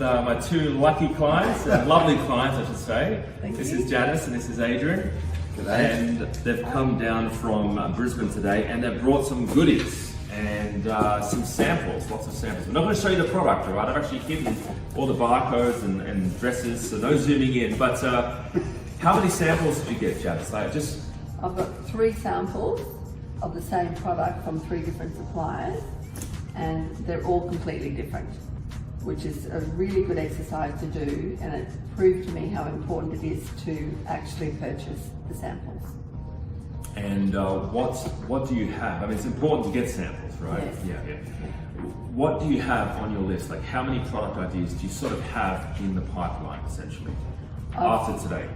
my two lucky clients, lovely clients I should say. This is Janice and this is Adrian. G'day. And they've come down from Brisbane today and they've brought some goodies and some samples, lots of samples. I'm not going to show you the product, all right? I've actually hidden all the barcodes and dresses, so no zooming in. But how many samples did you get, Janice? I've got 3 samples of the same product from 3 different suppliers, and they're all completely different, which is a really good exercise to do, and it proved to me how important it is to actually purchase the samples. And what do you have? I mean, it's important to get samples, right? Yes. Yeah. What do you have on your list? Like, how many product ideas do you sort of have in the pipeline, essentially, after today?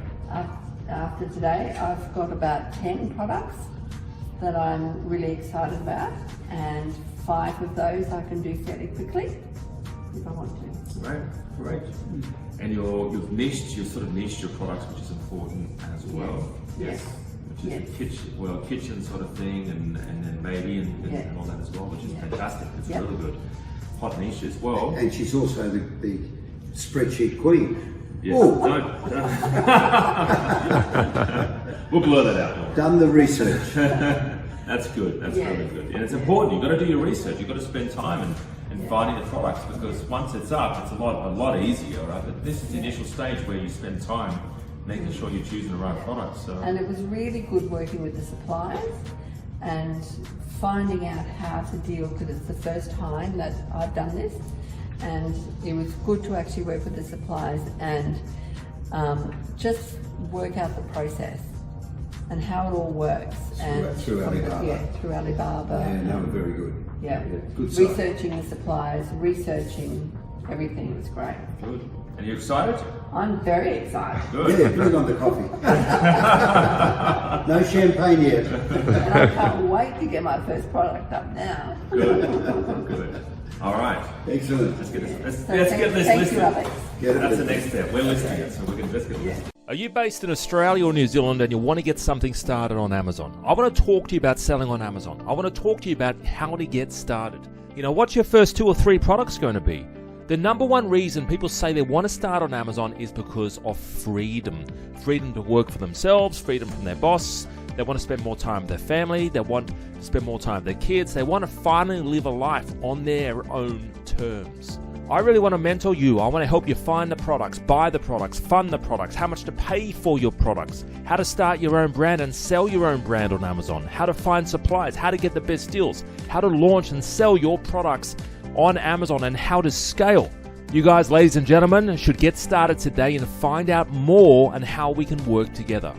After today, I've got about 10 products that I'm really excited about, and 5 of those I can do fairly quickly if I want to. Great. And you've sort of niched your products, which is important as well. Yes. Which is a kitchen sort of thing, and then baby and all that as well, which is fantastic. It's really good. Hot niche as well. And she's also the spreadsheet queen. Yes. We'll blur that out. Done the research. That's good. That's really good. And it's important. You've got to do your research. You've got to spend time in finding the products, because once it's up, it's a lot easier, right? But this is the initial stage where you spend time making sure you're choosing the right products. So. And it was really good working with the suppliers and finding out how to deal, because it's the first time that I've done this, and it was good to actually work with the suppliers and just work out the process and how it all works. Through Alibaba. Yeah, through Alibaba. Yeah, no, very good. Yeah, good site. researching the suppliers, researching everything. It was great. Good. And you excited? I'm very excited. Good. Yeah, put it on the coffee. No champagne yet. And I can't wait to get my first product up now. Good. All right. Excellent. Let's get this Thank listed. you, Alex. That's the next step. We're listing it, so let's get this. Are you based in Australia or New Zealand and you want to get something started on Amazon? I want to talk to you about selling on Amazon. I want to talk to you about how to get started. What's your first 2 or 3 products going to be? The number one reason people say they want to start on Amazon is because of freedom. Freedom to work for themselves, freedom from their boss. They want to spend more time with their family. They want to spend more time with their kids. They want to finally live a life on their own terms. I really want to mentor you. I want to help you find the products, buy the products, fund the products, how much to pay for your products, how to start your own brand and sell your own brand on Amazon, how to find suppliers, how to get the best deals, how to launch and sell your products on Amazon, and how to scale. You guys, ladies and gentlemen, should get started today and find out more on how we can work together.